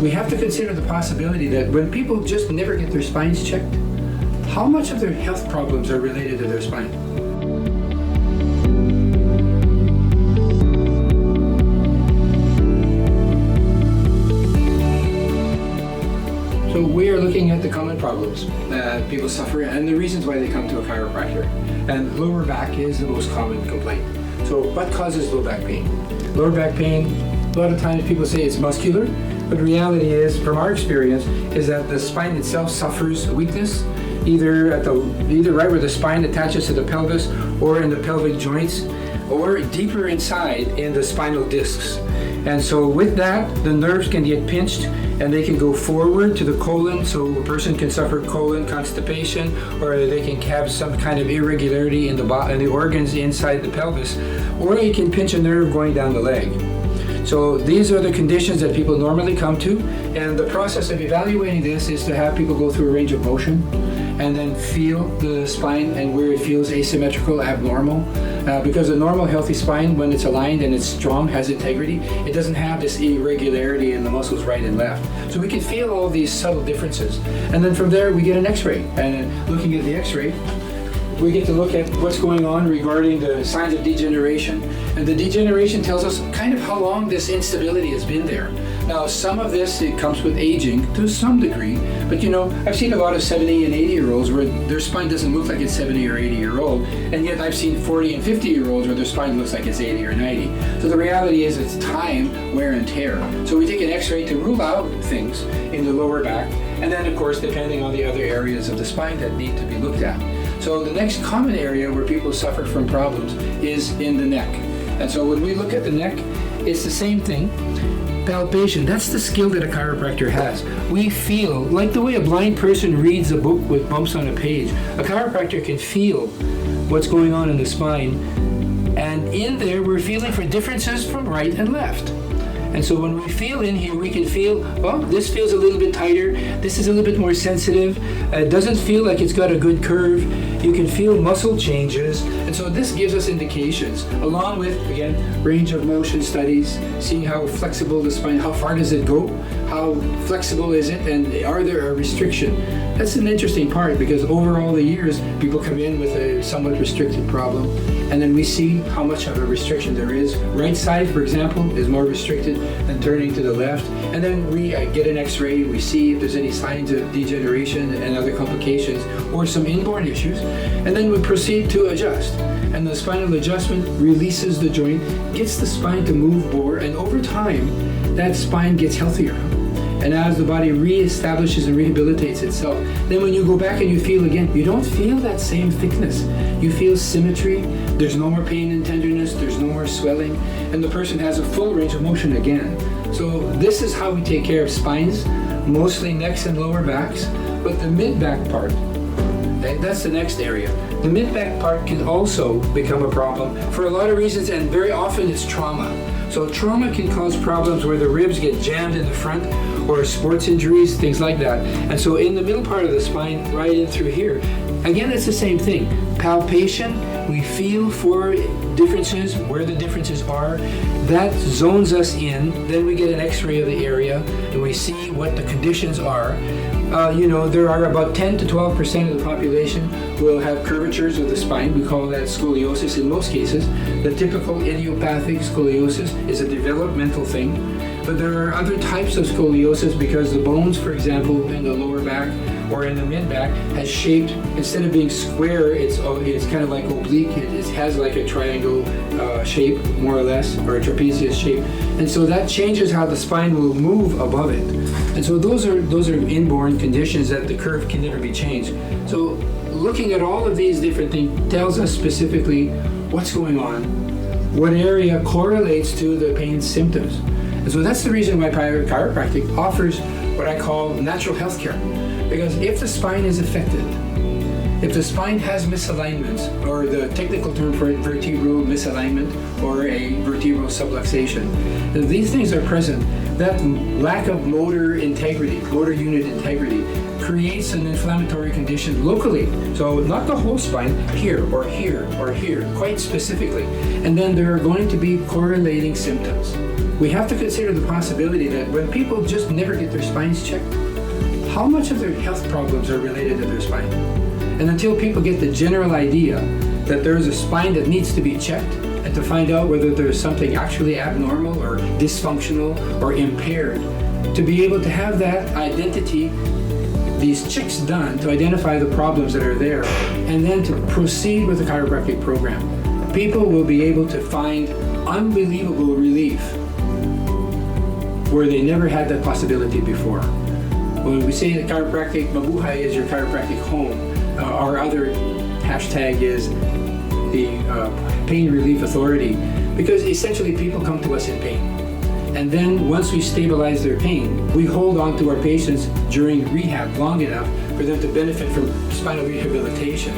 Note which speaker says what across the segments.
Speaker 1: we have to consider the possibility that when people just never get their spines checked, how much of their health problems are related to their spine? So we are looking at the common problems that people suffer and the reasons why they come to a chiropractor. And lower back is the most common complaint. So what causes low back pain? Lower back pain, a lot of times people say it's muscular, but the reality is, from our experience, is that the spine itself suffers weakness, either right where the spine attaches to the pelvis, or in the pelvic joints, or deeper inside in the spinal discs. And so with that, the nerves can get pinched and they can go forward to the colon, so a person can suffer colon constipation, or they can have some kind of irregularity in the organs inside the pelvis, or you can pinch a nerve going down the leg. So these are the conditions that people normally come to, and the process of evaluating this is to have people go through a range of motion and then feel the spine and where it feels asymmetrical, abnormal. Because a normal healthy spine, when it's aligned and it's strong, has integrity, it doesn't have this irregularity in the muscles right and left. So we can feel all these subtle differences. And then from there we get an x-ray, and looking at the x-ray, we get to look at what's going on regarding the signs of degeneration. And the degeneration tells us kind of how long this instability has been there. Now, some of this, it comes with aging to some degree, but you know, I've seen a lot of 70 and 80-year-olds where their spine doesn't look like it's 70 or 80-year-old, and yet I've seen 40 and 50-year-olds where their spine looks like it's 80 or 90. So the reality is it's time, wear and tear. So we take an x-ray to rule out things in the lower back, and then of course, depending on the other areas of the spine that need to be looked at. So the next common area where people suffer from problems is in the neck. And so when we look at the neck, it's the same thing. Palpation, that's the skill that a chiropractor has. We feel, like the way a blind person reads a book with bumps on a page, a chiropractor can feel what's going on in the spine. And in there, we're feeling for differences from right and left. And so when we feel in here, we can feel, well, this feels a little bit tighter, this is a little bit more sensitive, it doesn't feel like it's got a good curve, you can feel muscle changes, and so this gives us indications, along with, again, range of motion studies, seeing how flexible the spine, how far does it go, how flexible is it, and are there a restriction? That's an interesting part, because over all the years, people come in with a somewhat restricted problem, and then we see how much of a restriction there is. Right side, for example, is more restricted than turning to the left. And then we get an x-ray, we see if there's any signs of degeneration and other complications or some inborn issues. And then we proceed to adjust. And the spinal adjustment releases the joint, gets the spine to move more, and over time, that spine gets healthier. And as the body reestablishes and rehabilitates itself, then when you go back and you feel again, you don't feel that same thickness. You feel symmetry, there's no more pain and tenderness, there's no more swelling, and the person has a full range of motion again. So this is how we take care of spines, mostly necks and lower backs, but the mid-back part, okay, that's the next area. The mid-back part can also become a problem for a lot of reasons, and very often it's trauma. So trauma can cause problems where the ribs get jammed in the front, or sports injuries, things like that. And so in the middle part of the spine, right in through here, again, it's the same thing. Palpation, we feel for differences, where the differences are. That zones us in. Then we get an x-ray of the area and we see what the conditions are. There are about 10 to 12% of the population will have curvatures of the spine. We call that scoliosis in most cases. The typical idiopathic scoliosis is a developmental thing. But there are other types of scoliosis because the bones, for example, in the lower back or in the mid-back has shaped, instead of being square, it's kind of like oblique. It has like a triangle shape, more or less, or a trapezius shape. And so that changes how the spine will move above it. And so those are inborn conditions that the curve can never be changed. So looking at all of these different things tells us specifically what's going on, what area correlates to the pain symptoms. And so that's the reason why chiropractic offers what I call natural health care. Because if the spine is affected, if the spine has misalignments, or the technical term for it, vertebral misalignment, or a vertebral subluxation, if these things are present, that lack of motor integrity, motor unit integrity, creates an inflammatory condition locally. So not the whole spine, here, or here, or here, quite specifically. And then there are going to be correlating symptoms. we have to consider the possibility that when people just never get their spines checked, how much of their health problems are related to their spine? And until people get the general idea that there is a spine that needs to be checked, and to find out whether there's something actually abnormal or dysfunctional or impaired, to be able to have that identity, these checks done to identify the problems that are there, and then to proceed with the chiropractic program, people will be able to find unbelievable relief where they never had that possibility before. When we say that chiropractic, mabuhay is your chiropractic home, our other hashtag is the pain relief authority, because essentially people come to us in pain. And then once we stabilize their pain, we hold on to our patients during rehab long enough for them to benefit from spinal rehabilitation.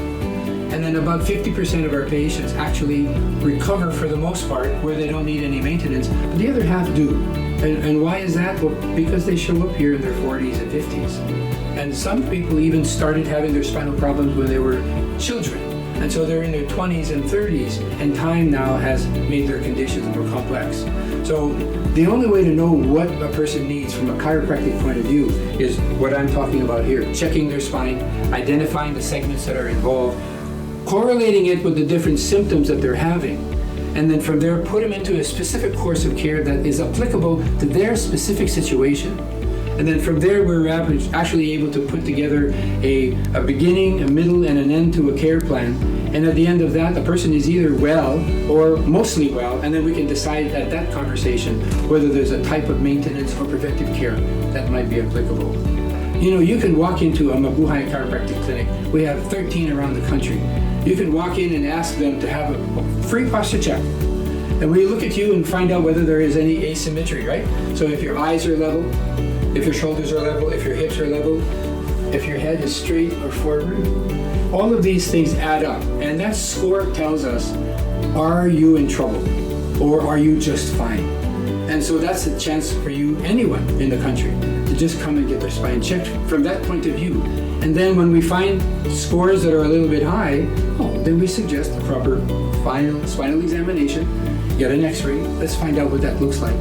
Speaker 1: And then about 50% of our patients actually recover for the most part, where they don't need any maintenance, but the other half do. And why is that? Well, because they show up here in their 40s and 50s. And some people even started having their spinal problems when they were children. And so they're in their 20s and 30s, and time now has made their conditions more complex. So the only way to know what a person needs from a chiropractic point of view is what I'm talking about here, checking their spine, identifying the segments that are involved, correlating it with the different symptoms that they're having, and then from there put them into a specific course of care that is applicable to their specific situation. And then from there, we're actually able to put together a beginning, a middle, and an end to a care plan. And at the end of that, the person is either well or mostly well, and then we can decide at that conversation whether there's a type of maintenance or preventive care that might be applicable. You know, you can walk into a Mabuhay chiropractic clinic. We have 13 around the country. You can walk in and ask them to have a free posture check. And we look at you and find out whether there is any asymmetry, right? So if your eyes are level, if your shoulders are level, if your hips are level, if your head is straight or forward, all of these things add up. And that score tells us, are you in trouble or are you just fine? And so that's a chance for you, anyone in the country, to just come and get their spine checked from that point of view. And then when we find scores that are a little bit high, then we suggest a proper spinal examination, get an x-ray, let's find out what that looks like.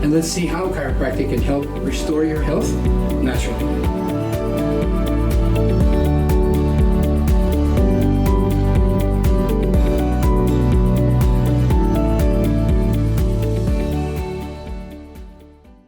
Speaker 1: And let's see how chiropractic can help restore your health naturally.